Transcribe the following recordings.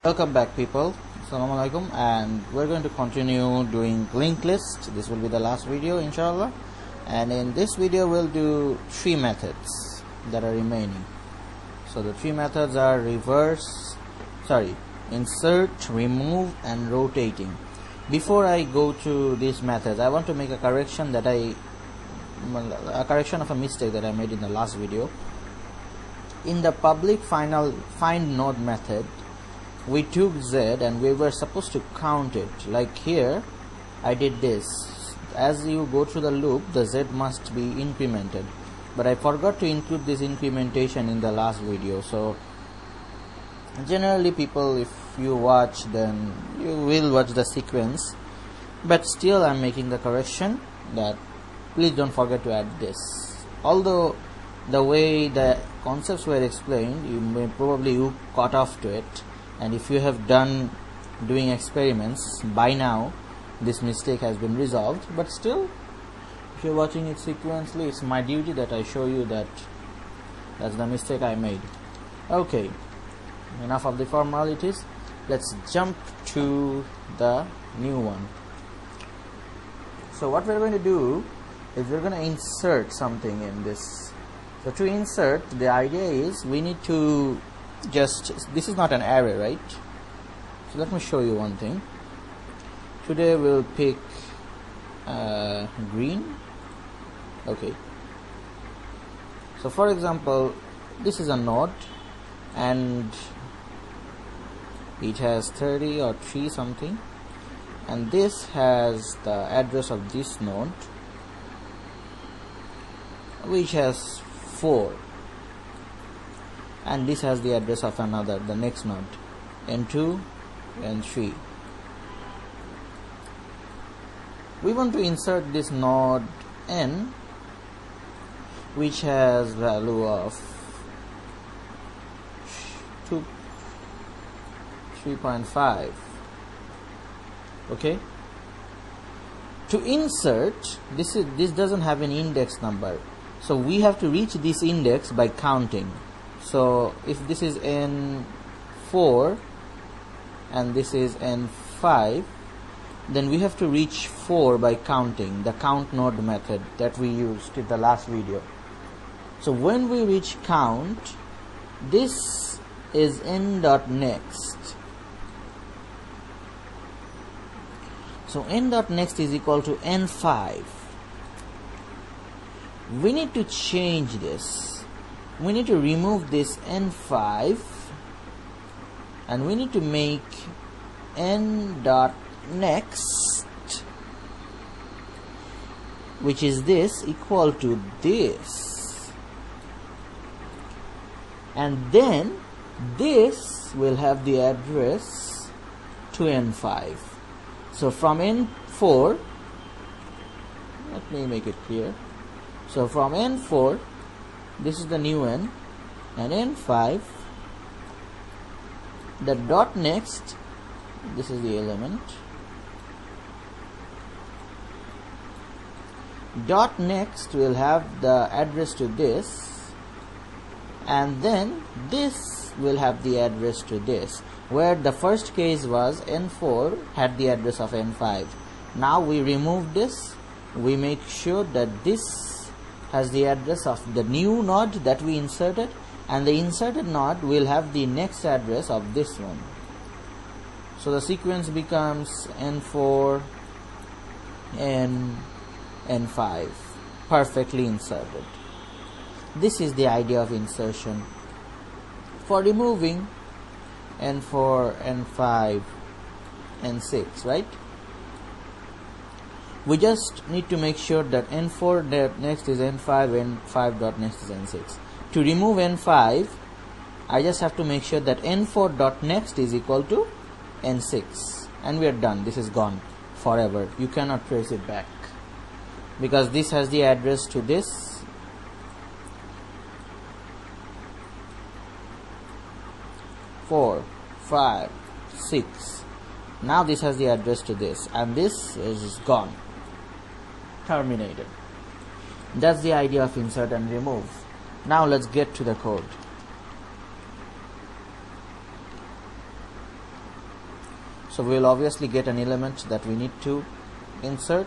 Welcome back, people. Assalamu alaikum, and we're going to continue doing linked list. This will be the last video, inshallah, and in this video we'll do three methods that are remaining. So the three methods are insert, remove and rotating. Before I go to these methods, I want to make a correction of a mistake that I made in the last video. In the public find node method, we took Z and we were supposed to count it. Like here I did this. As you go through the loop, the Z must be incremented, but I forgot to include this incrementation in the last video. So generally, people, if you watch, then you will watch the sequence, but still I'm making the correction that please don't forget to add this. Although the way the concepts were explained, you caught off to it, and if you have done doing experiments by now, this mistake has been resolved. But still, if you're watching it sequentially, it's my duty that I show you that that's the mistake I made. Okay, enough of the formalities. Let's jump to the new one. So what we're going to do is we're going to insert something in this. So to insert, the idea is we need to this is not an array, right? So let me show you one thing. Today we'll pick green. Okay, so for example, this is a node and it has 30 or 3 something, and this has the address of this node, which has 4, and this has the address of the next node, n2, n3. We want to insert this node n, which has value of 3.5. okay, to insert this doesn't have an index number, so we have to reach this index by counting. So if this is n4 and this is n5, then we have to reach 4 by counting, the count node method that we used in the last video. So when we reach count, this is n.next. So n.next is equal to n5. We need to change this. We need to remove this n5 and we need to make n.next, which is this, equal to this, and then this will have the address to n5. So from n4, let me make it clear. So from n4, this is the new n, and n5, the dot next, this is the element, dot next will have the address to this, and then this will have the address to this, where the first case was n4 had the address of n5. Now we remove this, we make sure that this has the address of the new node that we inserted, and the inserted node will have the next address of this one. So the sequence becomes n4, n5, perfectly inserted. This is the idea of insertion. For removing, n4, n5, n6, right? We just need to make sure that n4 dot next is n5, n5 dot next is n6. To remove n5, I just have to make sure that n4 dot next is equal to n6, and we are done. This is gone forever. You cannot trace it back because this has the address to this, four, 5, 6. Now this has the address to this, and this is gone, terminated. That's the idea of insert and remove. Now let's get to the code. So we will obviously get an element that we need to insert.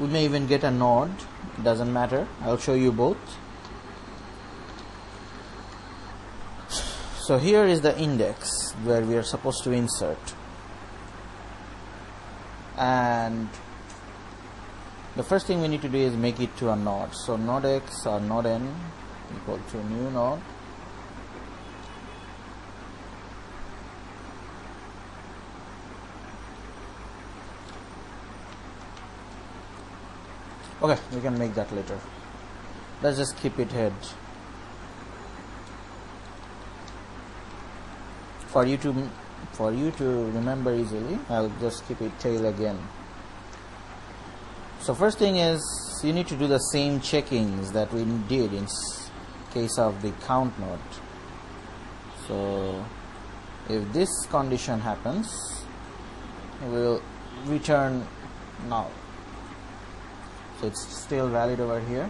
We may even get a node, doesn't matter, I'll show you both. So here is the index where we are supposed to insert, and the first thing we need to do is make it to a node. So node x or node n equal to new node. Okay, we can make that later. Let's just keep it head. For you to remember easily, I'll just keep it tail again. So first thing is, you need to do the same checkings that we did in case of the count node. So if this condition happens, we'll return null. So it's still valid over here,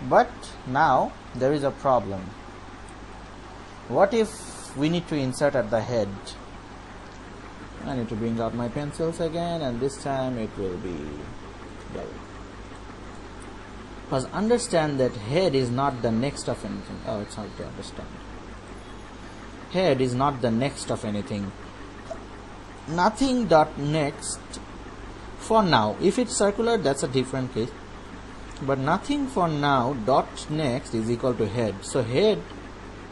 but now there is a problem. What if we need to insert at the head? I need to bring out my pencils again, and this time it will be yellow. Because understand that head is not the next of anything. Oh, it's hard to understand. Head is not the next of anything. Nothing dot next for now. If it's circular, that's a different case, but nothing for now dot next is equal to head. So head,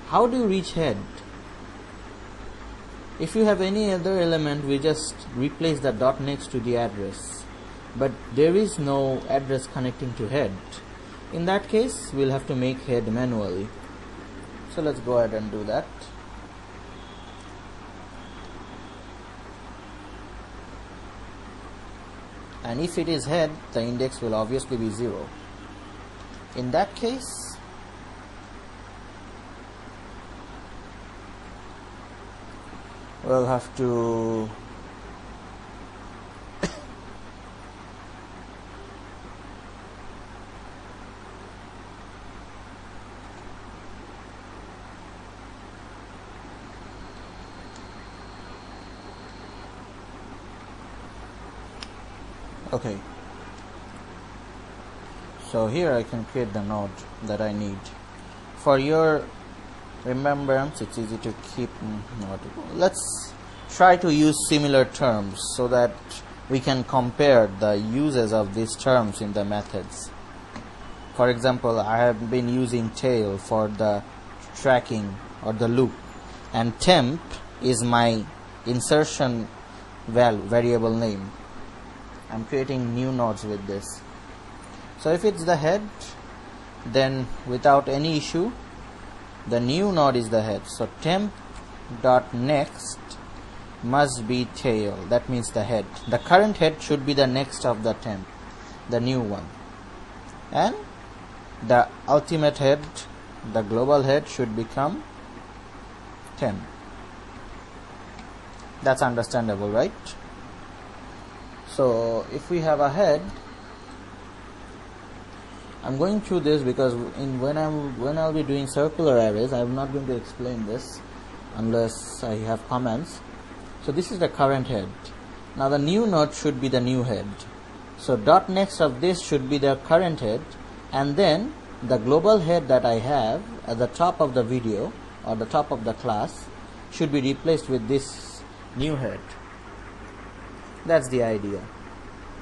how do you reach head? If you have any other element, we just replace the dot next to the address, but there is no address connecting to head. In that case, we'll have to make head manually. So let's go ahead and do that. And if it is head, the index will obviously be 0. In that case, we'll have to okay, so here I can create the node that I need. For your remembrance, it's easy to keep node. Let's try to use similar terms so that we can compare the uses of these terms in the methods. For example, I have been using tail for the tracking or the loop, and temp is my insertion variable name. I'm creating new nodes with this. So if it's the head, then without any issue, the new node is the head. So temp dot next must be tail. That means the head. The current head should be the next of the temp, the new one, and the ultimate head, the global head, should become temp. That's understandable, right? So if we have a head, I'm going through this because when I'll be doing circular arrays, I'm not going to explain this unless I have comments. So this is the current head. Now the new node should be the new head. So dot next of this should be the current head, and then the global head that I have at the top of the video or the top of the class should be replaced with this new head. That's the idea.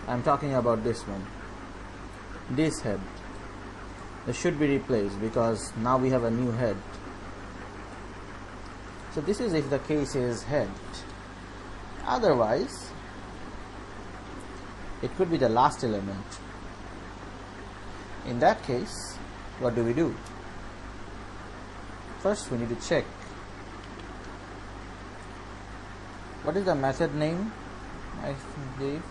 I'm talking about this one. This head. It should be replaced because now we have a new head. So this is if the case is head. Otherwise, it could be the last element. In that case, what do we do? First, we need to check. What is the method name? I believe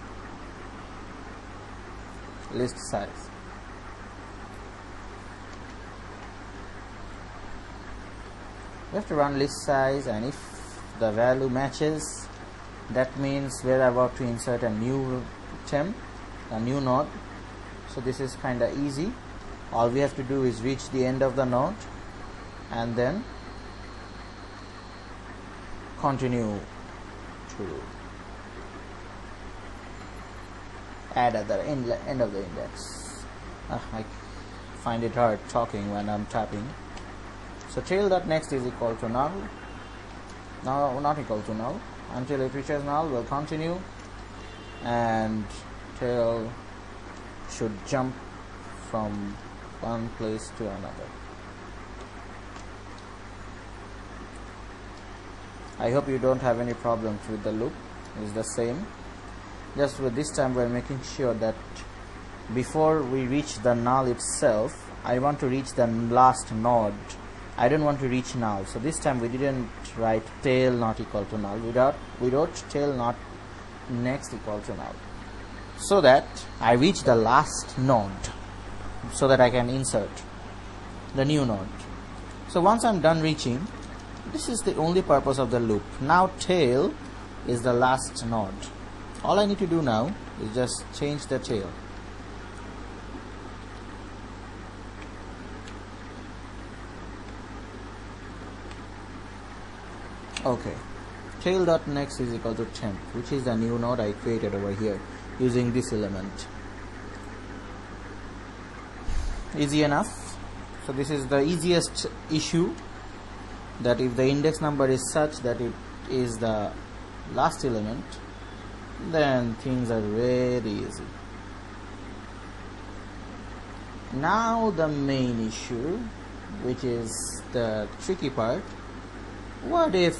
list size. We have to run list size, and if the value matches, that means we're about to insert a new temp, a new node. So this is kind of easy. All we have to do is reach the end of the node and then continue to add at the end of the index. I find it hard talking when I'm typing. So tail.next is equal to null. Now not equal to null. Until it reaches null, we'll continue, and tail should jump from one place to another. I hope you don't have any problems with the loop. It's the same. Just with this time we're making sure that before we reach the null itself, I want to reach the last node. I don't want to reach null. So this time we didn't write tail not equal to null. We wrote tail not next equal to null, so that I reach the last node, so that I can insert the new node. So once I'm done reaching, this is the only purpose of the loop. Now tail is the last node. All I need to do now is just change the tail. Okay, tail.next is equal to temp, which is the new node I created over here using this element. Easy enough. So this is the easiest issue, that if the index number is such that it is the last element, then things are very easy. Now the main issue, which is the tricky part. What if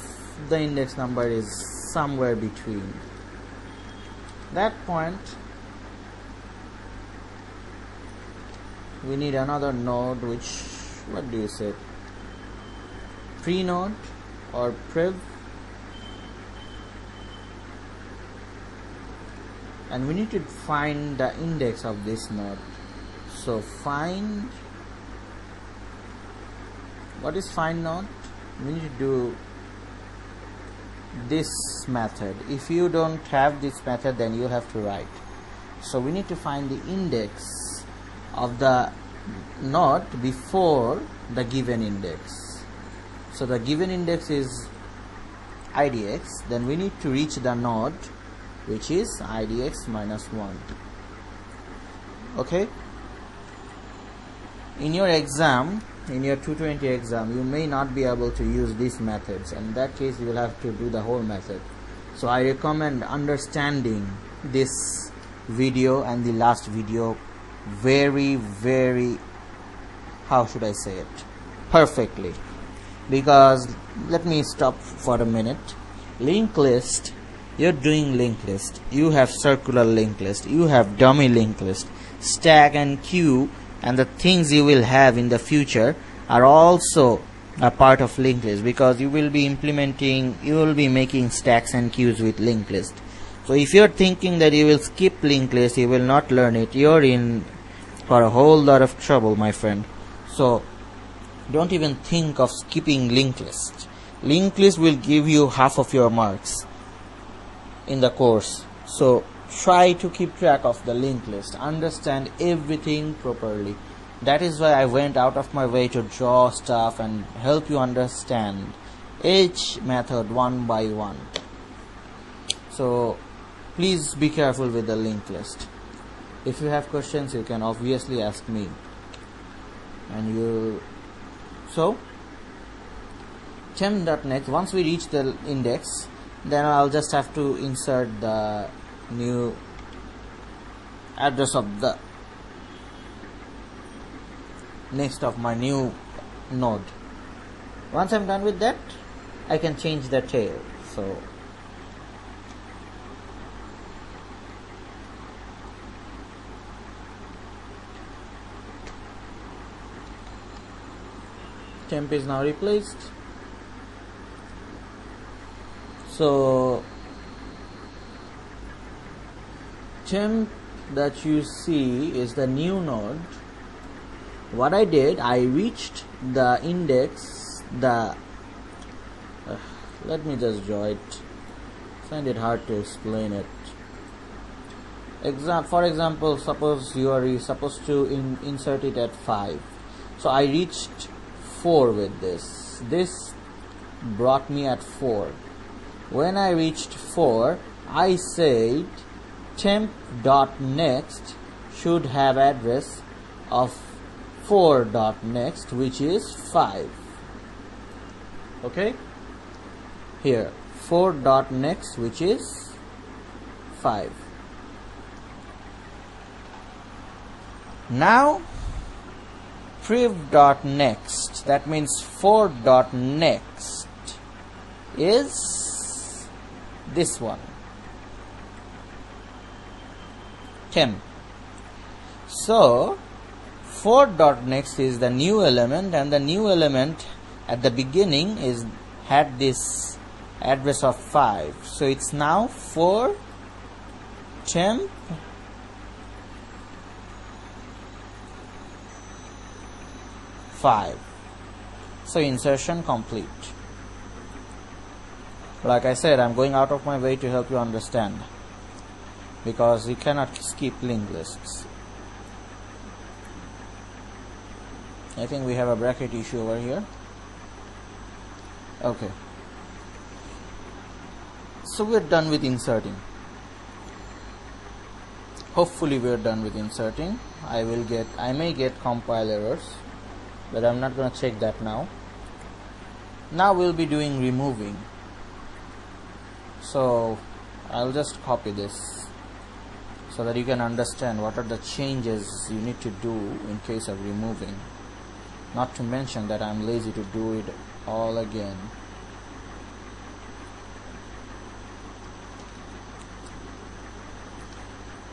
the index number is somewhere between? That point we need another node, which, what do you say, pre-node or priv, and we need to find the index of this node. So find, what is find node? We need to do this method. If you don't have this method, then you have to write. So we need to find the index of the node before the given index. So the given index is idx, then we need to reach the node which is idx minus 1. Okay, in your exam, in your 220 exam, you may not be able to use these methods, and in that case you will have to do the whole method. So I recommend understanding this video and the last video very, how should I say it, perfectly. Because let me stop for a minute. Linked list, you're doing linked list, you have circular linked list, you have dummy linked list, stack and queue, and the things you will have in the future are also a part of linked list, because you will be making stacks and queues with linked list. So if you're thinking that you will skip linked list, you will not learn it, you're in for a whole lot of trouble, my friend. So don't even think of skipping linked list. Linked list will give you half of your marks in the course. So try to keep track of the linked list, understand everything properly. That is why I went out of my way to draw stuff and help you understand each method one by one. So please be careful with the linked list. If you have questions, you can obviously ask me. So temp.next, once we reach the index, then I'll just have to insert the new address of the next of my new node. Once I'm done with that, I can change the tail. So temp is now replaced. So temp that you see is the new node. What I did, I reached the index, let me just draw it, find it hard to explain it. For example, suppose you are supposed to insert it at 5. So I reached 4 with this. This brought me at 4. When I reached 4, I said temp.next should have address of 4.next, which is 5. Okay, here 4.next, which is 5. Now priv.next, that means 4.next is this one, temp. So 4.next is the new element, and the new element at the beginning had this address of 5. So it's now 4 temp five. So insertion complete. Like I said, I'm going out of my way to help you understand, because you cannot skip linked lists. I think we have a bracket issue over here. Okay, so we're done with inserting. Hopefully we're done with inserting. I may get compile errors, but I'm not going to check that now. Now we'll be doing removing. So I'll just copy this so that you can understand what are the changes you need to do in case of removing. Not to mention that I'm lazy to do it all again.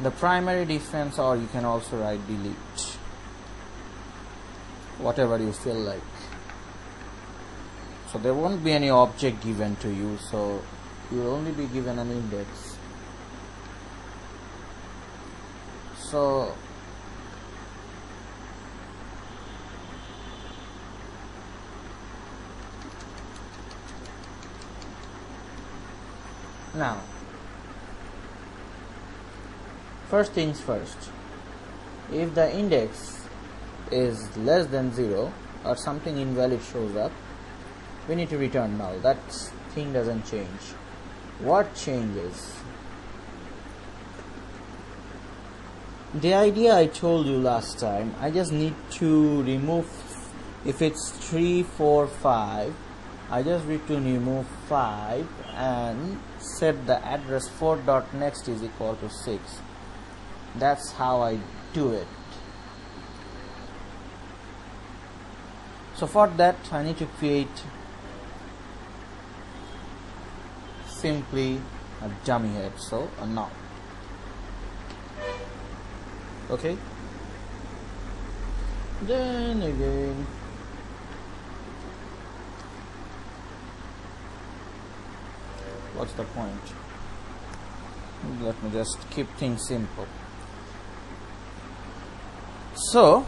The primary defense, or you can also write delete, whatever you feel like. So there won't be any object given to you, so you will only be given an index. So now, first things first, if the index is less than 0 or something invalid shows up, we need to return null. That thing doesn't change. What changes? The idea I told you last time, I just need to remove, if it's 3, 4, 5, I just need to remove 5 and set the address 4.next is equal to 6. That's how I do it. So for that I need to create simply a dummy head, so a null. Okay, then again what's the point? Let me just keep things simple. So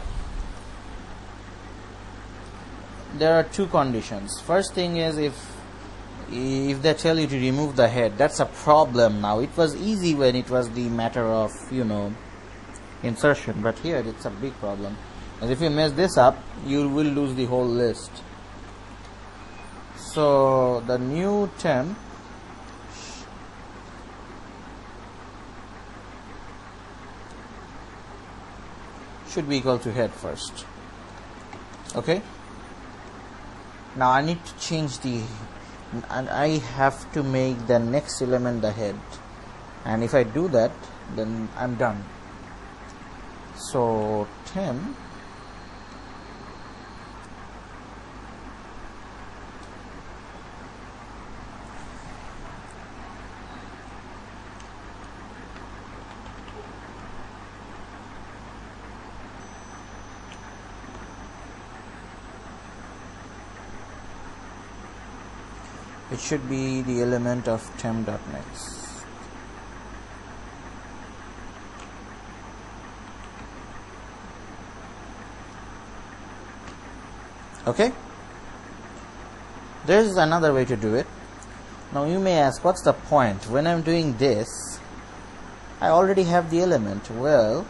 there are two conditions. First thing is if they tell you to remove the head, that's a problem now. It was easy when it was the matter of, insertion, but here it's a big problem. And if you mess this up, you will lose the whole list. So the new temp should be equal to head first. Okay, now I need to change and I have to make the next element the head, and if I do that, then I'm done. So temp it should be the element of temp.next. Okay, there is another way to do it. Now you may ask, what's the point? When I'm doing this, I already have the element. Well,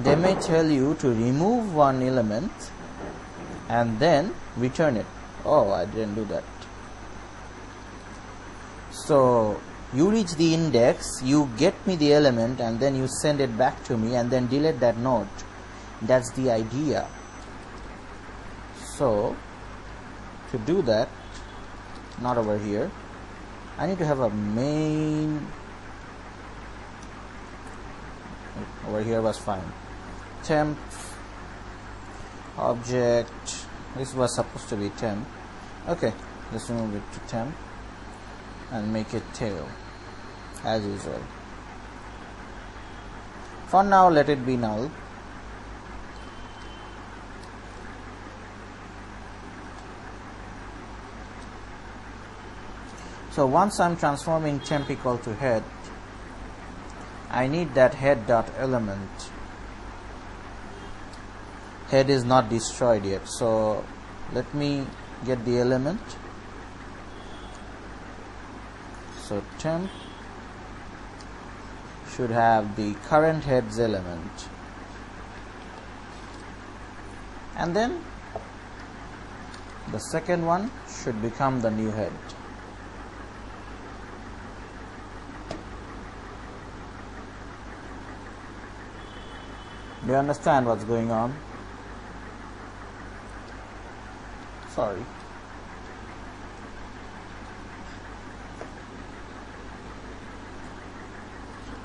they may tell you to remove one element and then return it. Oh, I didn't do that. So you reach the index, you get me the element, and then you send it back to me and then delete that node. That's the idea. So to do that, not over here, I need to have a main. Over here was fine. Temp object, this was supposed to be temp. Okay, let's remove it to temp and make it tail as usual. For now, let it be null. So once I'm transforming temp equal to head, I need that head dot element. Head is not destroyed yet, so let me get the element. So temp should have the current heads element, and then the second one should become the new head. Do you understand what's going on? Sorry.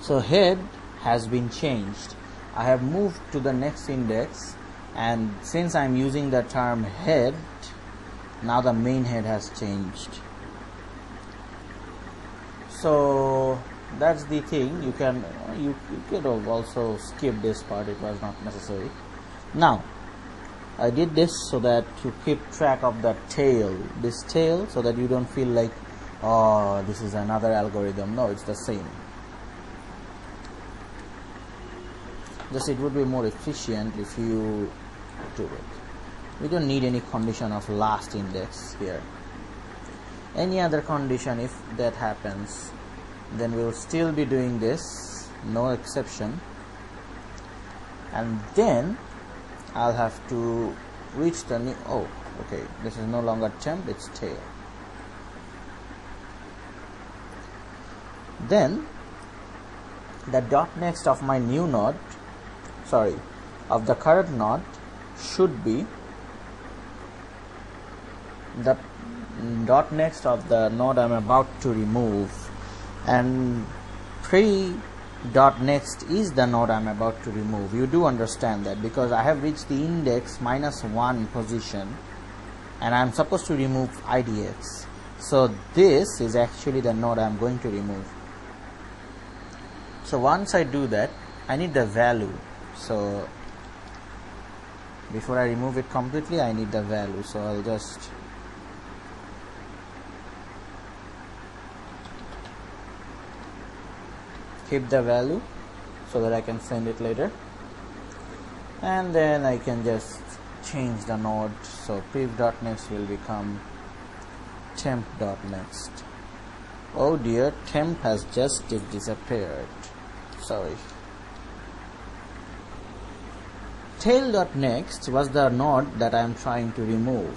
So head has been changed. I have moved to the next index, and since I'm using the term head, now the main head has changed. So that's the thing. You could have also skipped this part, it was not necessary. Now I did this so that to keep track of the tail, this tail, so that you don't feel like, oh, this is another algorithm. No, it's the same. Just it would be more efficient if you do it. We don't need any condition of last index here. Any other condition, if that happens, then we will still be doing this, no exception, and then I'll have to reach the new. Oh, okay, this is no longer temp, it's tail. Then the dot next of my new node, sorry, of the current node should be the dot next of the node I'm about to remove, and pre dot next is the node I'm about to remove. You do understand that, because I have reached the index -1 position and I'm supposed to remove IDX. So this is actually the node I'm going to remove. So once I do that, I need the value. So before I remove it completely, I need the value. So I'll just keep the value so that I can send it later, and then I can just change the node. So prev.next will become temp.next. Oh dear, temp has just disappeared. Sorry. Tail.next was the node that I am trying to remove.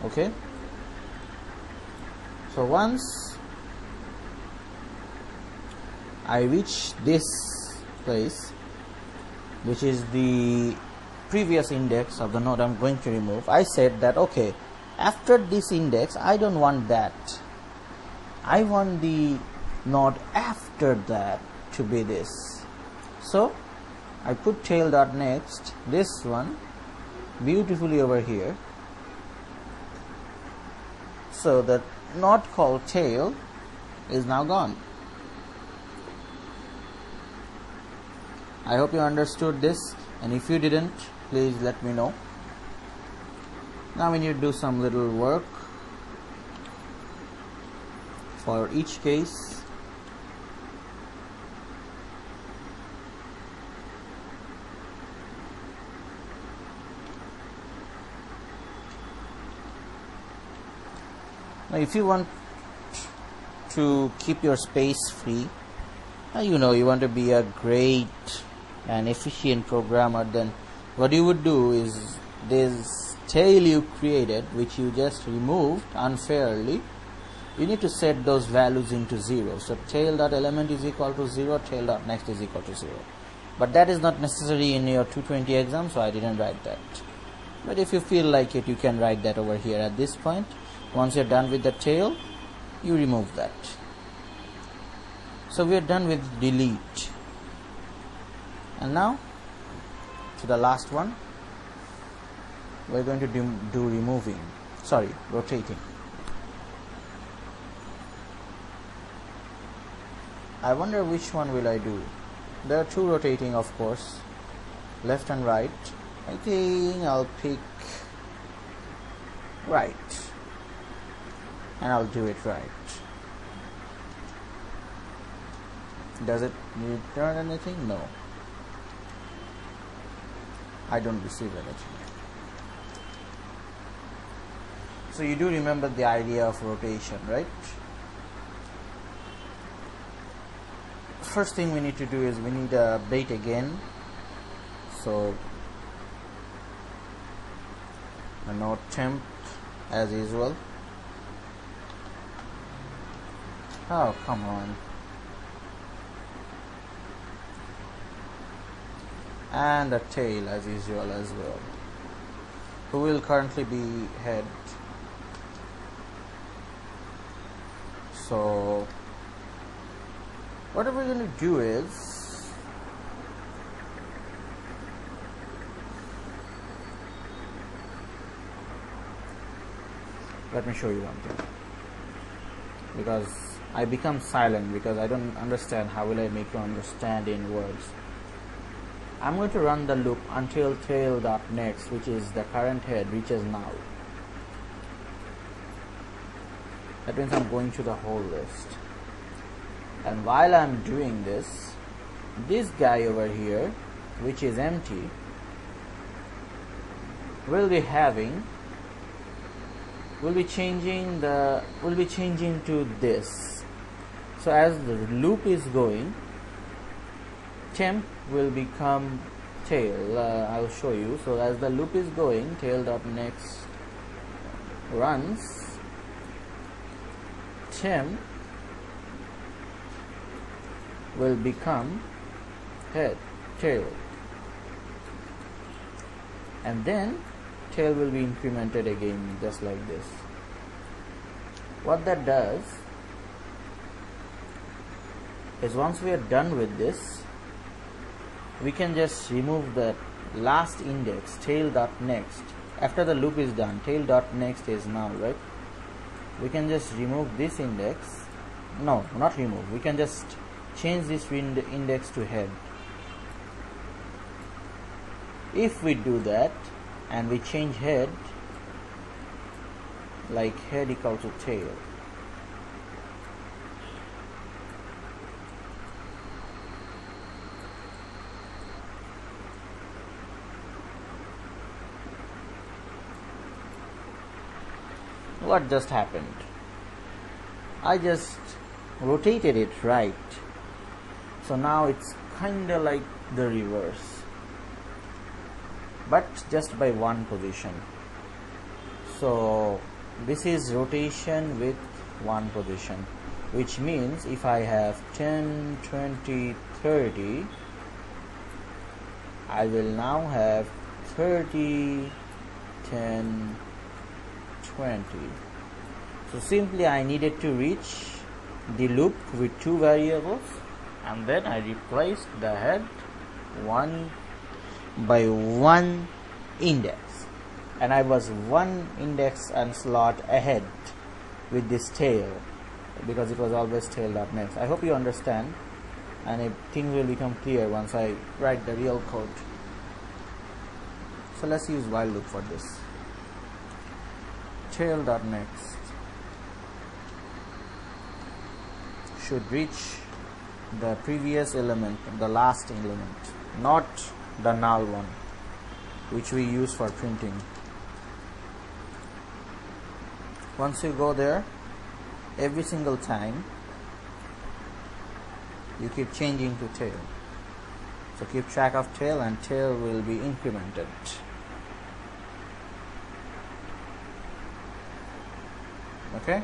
Okay, so once I reach this place, which is the previous index of the node I'm going to remove, I said that okay, after this index I don't want that, I want the node after that to be this. So I put tail.next, this one, beautifully over here. So the node called tail is now gone. I hope you understood this, and if you didn't, please let me know. Now we need to do some little work for each case. Now if you want to keep your space free, you know, you want to be a great and efficient programmer, then what you would do is this tail you created, which you just removed unfairly, you need to set those values into 0. So tail.element is equal to 0, tail.next is equal to 0. But that is not necessary in your 220 exam, so I didn't write that. But if you feel like it, you can write that over here at this point. Once you're done with the tail, you remove that. So we're done with delete. And now to the last one, we're going to do rotating. I wonder which one will I do. There are two rotating, of course, left and right. I think I'll pick right, and I'll do it right. Does it return anything? No. I don't receive anything. So you do remember the idea of rotation, right? First thing we need to do is we need a bait again. So a node temp as usual. Oh, come on. And a tail as usual as well, who will currently be head. So what we're going to do is, let me show you one thing, because I become silent because I don't understand. How will I make you understand in words? I'm going to run the loop until tail.next, which is the current head, reaches null. That means I'm going through the whole list. And while I'm doing this, this guy over here, which is empty, will be changing to this. So as the loop is going, temp will become tail. I'll show you. So as the loop is going, tail.next runs, temp will become tail, and then tail will be incremented again, just like this. What that does is, once we are done with this, we can just remove the last index, tail.next. After the loop is done, tail.next is null, right? We can just remove this index. No, not remove. We can just change this index to head. If we do that and we change head, like head equal to tail, what just happened? I just rotated it right. So now it's kinda like the reverse, but just by one position. So this is rotation with one position, which means if I have 10, 20, 30, I will now have 30, 10, 20. So simply I needed to reach the loop with two variables, and then I replaced the head one by one index, and I was one index and slot ahead with this tail, because it was always tail.next. I hope you understand, and things will become clear once I write the real code. So let's use while loop for this. Tail.next should reach the previous element, the last element, not the null one, which we use for printing. Once you go there, every single time you keep changing to tail. So keep track of tail, and tail will be incremented. Okay,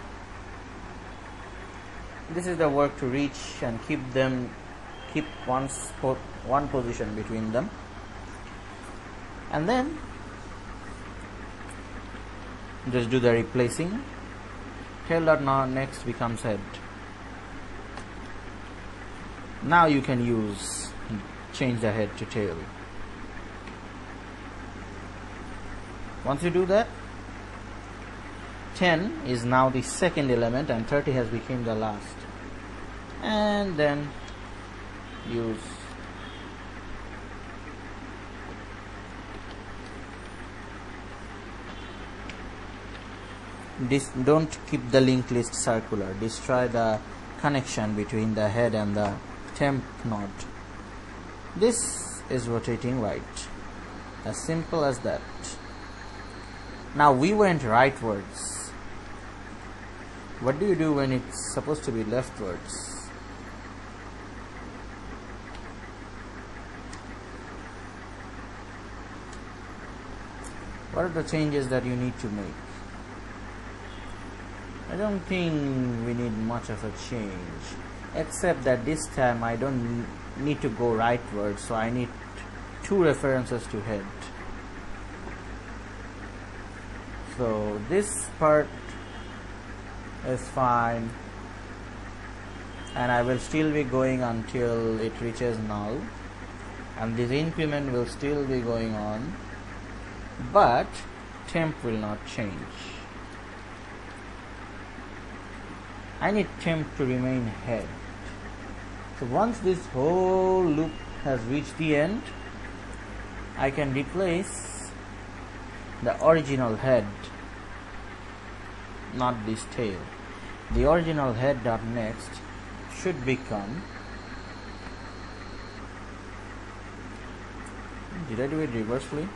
this is the work to reach and keep one position between them, and then just do the replacing. Tail dot now next becomes head. Now you can change the head to tail. Once you do that, 10 is now the second element and 30 has become the last. And then use this. Don't keep the linked list circular. Destroy the connection between the head and the temp node. This is rotating right. As simple as that. Now we went rightwards. What do you do when it's supposed to be leftwards? What are the changes that you need to make? I don't think we need much of a change, except that this time I don't need to go rightwards, so I need two references to head. So this part is fine, and I will still be going until it reaches null, and this increment will still be going on, but temp will not change. I need temp to remain head. So once this whole loop has reached the end, I can replace the original head, not this tail. The original head dot next should become, did I do it reversely?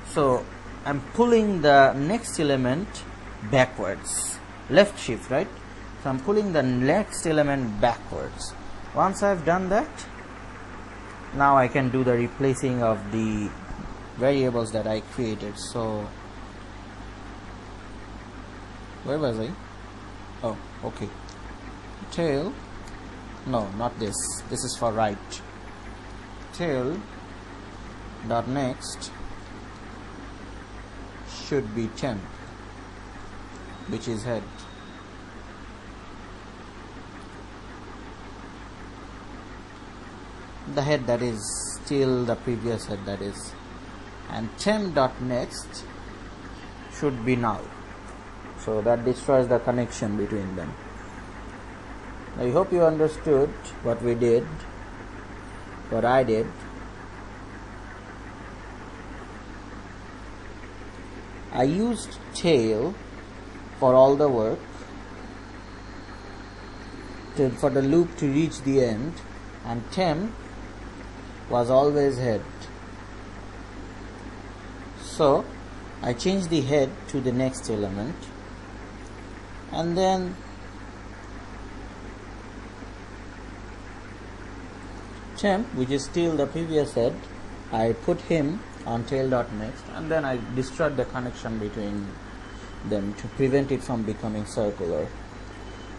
So I'm pulling the next element backwards, left shift, right? So I'm pulling the next element backwards. Once I've done that, now I can do the replacing of the variables that I created. So where was I? Oh, okay. Tail, no, not this. This is for right. Tail dot next should be temp, which is head. The head that is still the previous head, that is, and temp dot next should be null. So that destroys the connection between them. I hope you understood what we did, what I did. I used tail for all the work, for the loop to reach the end, and temp was always head. So I changed the head to the next element, and then temp, which is still the previous head, I put him on tail dot next, and then I destroyed the connection between them to prevent it from becoming circular.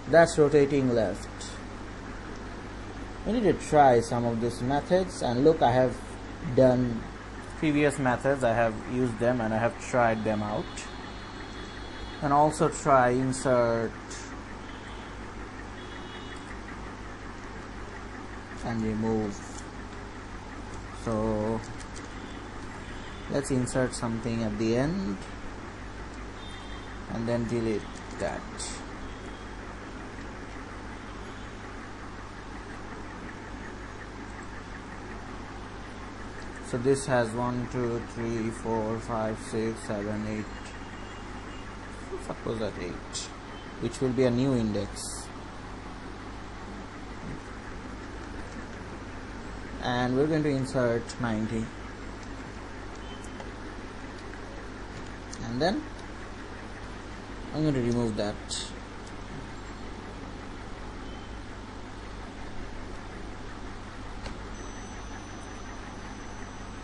That's rotating left. We need to try some of these methods, and look, I have done previous methods, I have used them and I have tried them out. And also try insert and remove. So let's insert something at the end and then delete that. So this has 1, 2, 3, 4, 5, 6, 7, 8. Suppose at 8, which will be a new index. And we're going to insert 90. And then I'm going to remove that.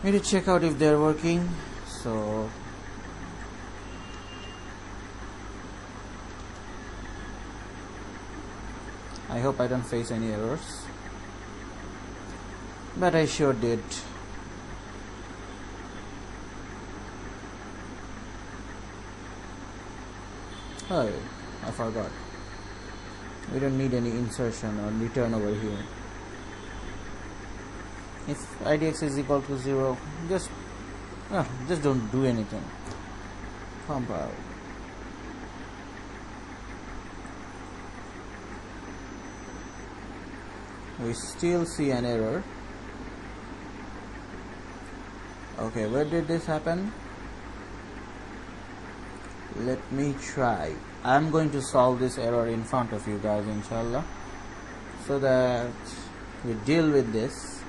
We need to check out if they're working. So I hope I don't face any errors, but I sure did. Oh, I forgot. We don't need any insertion or return over here. If idx is equal to 0, just don't do anything. Compile. We still see an error. Okay, where did this happen? Let me try. I'm going to solve this error in front of you guys, inshallah, so that we deal with this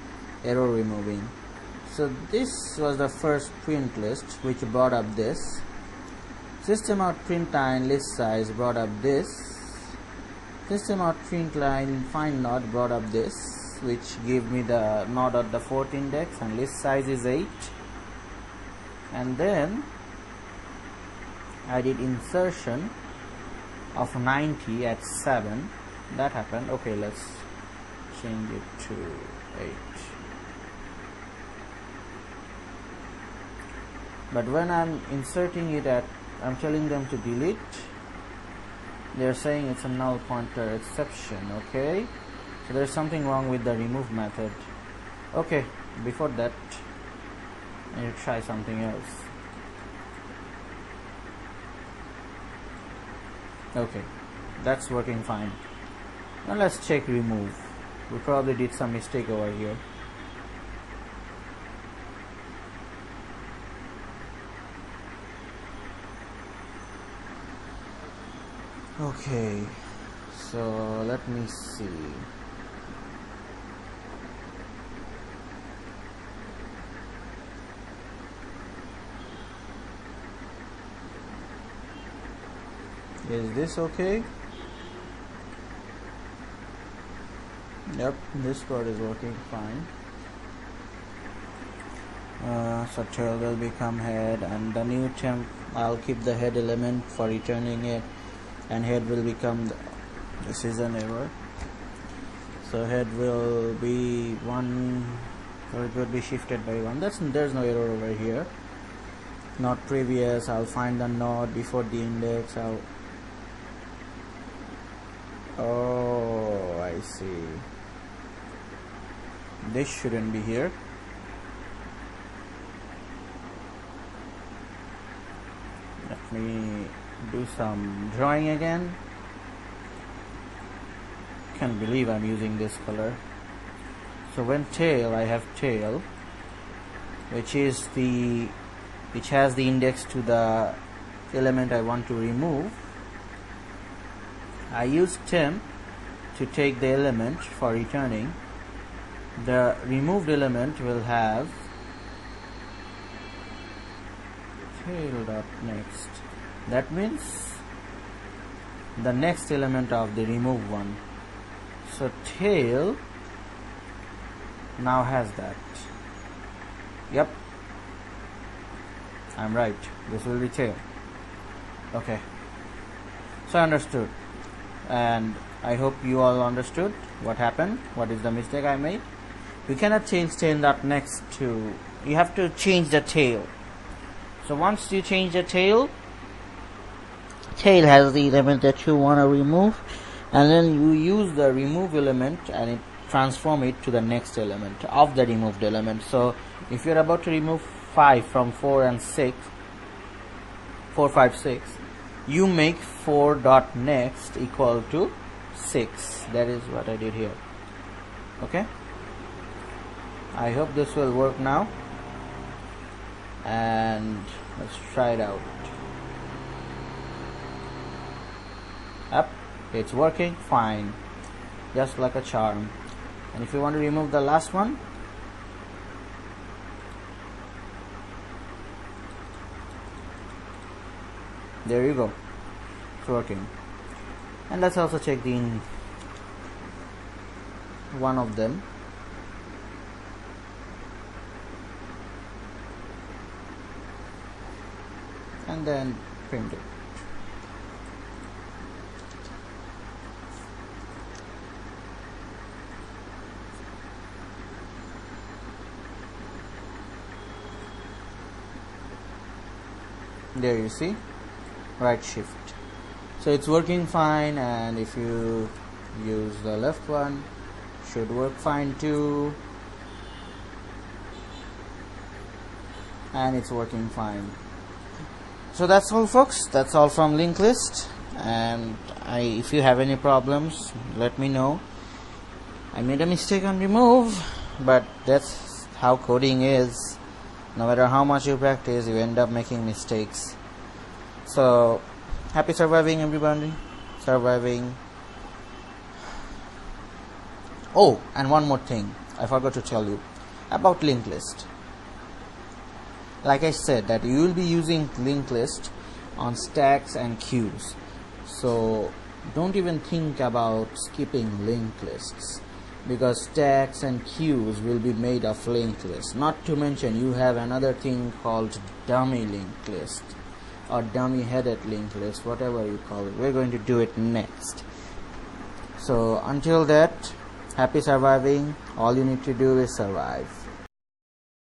error removing. So this was the first print list which brought up this. System out print line list size brought up this. System out print line find node brought up this, which gave me the node at the 4th index, and list size is 8. And then I did insertion of 90 at 7. That happened. Okay, let's change it to 8. But when I'm inserting it at, I'm telling them to delete, they're saying it's a null pointer exception. Okay, so there's something wrong with the remove method. Okay, before that I need to try something else. Okay, that's working fine. Now let's check remove. We probably did some mistake over here. Okay, so let me see. Is this okay? Yep, this code is working fine. So tail will become head, and the new temp, I'll keep the head element for returning it, and head will become this is an error, so head will be 1, so it will be shifted by 1. There's no error over here. Not previous, I'll find the node before the index. Oh, I see. This shouldn't be here. Let me do some drawing again. Can't believe I'm using this color. So when tail, I have tail, which has the index to the element I want to remove. I use temp to take the element for returning. The removed element will have tail.next. That means the next element of the removed one. So tail now has that. Yep, I'm right. This will be tail. Okay, so I understood, and I hope you all understood what happened, what is the mistake I made. You cannot change tail.next to, you have to change the tail. So once you change the tail has the element that you want to remove, and then you use the remove element and it transform it to the next element of the removed element. So if you're about to remove 5 from 4 and 6, 4, 5, 6, you make 4.next equal to 6. That is what I did here. Okay, I hope this will work now, and let's try it out. Up, it's working fine, just like a charm. And if you want to remove the last one, there you go, it's working. And let's also check the one of them. and then print it. There you see, right shift. So it's working fine, and if you use the left one, should work fine too, and it's working fine. So that's all, folks. That's all from linked list, and if you have any problems, let me know. I made a mistake on remove, but that's how coding is. No matter how much you practice, you end up making mistakes. So happy surviving, everybody. Surviving. Oh, and one more thing I forgot to tell you about linked list. Like I said, that you will be using linked list on stacks and queues. So don't even think about skipping linked lists, because stacks and queues will be made of linked list. Not to mention, you have another thing called dummy linked list, or dummy headed linked list, whatever you call it. We're going to do it next. So until that, happy surviving. All you need to do is survive.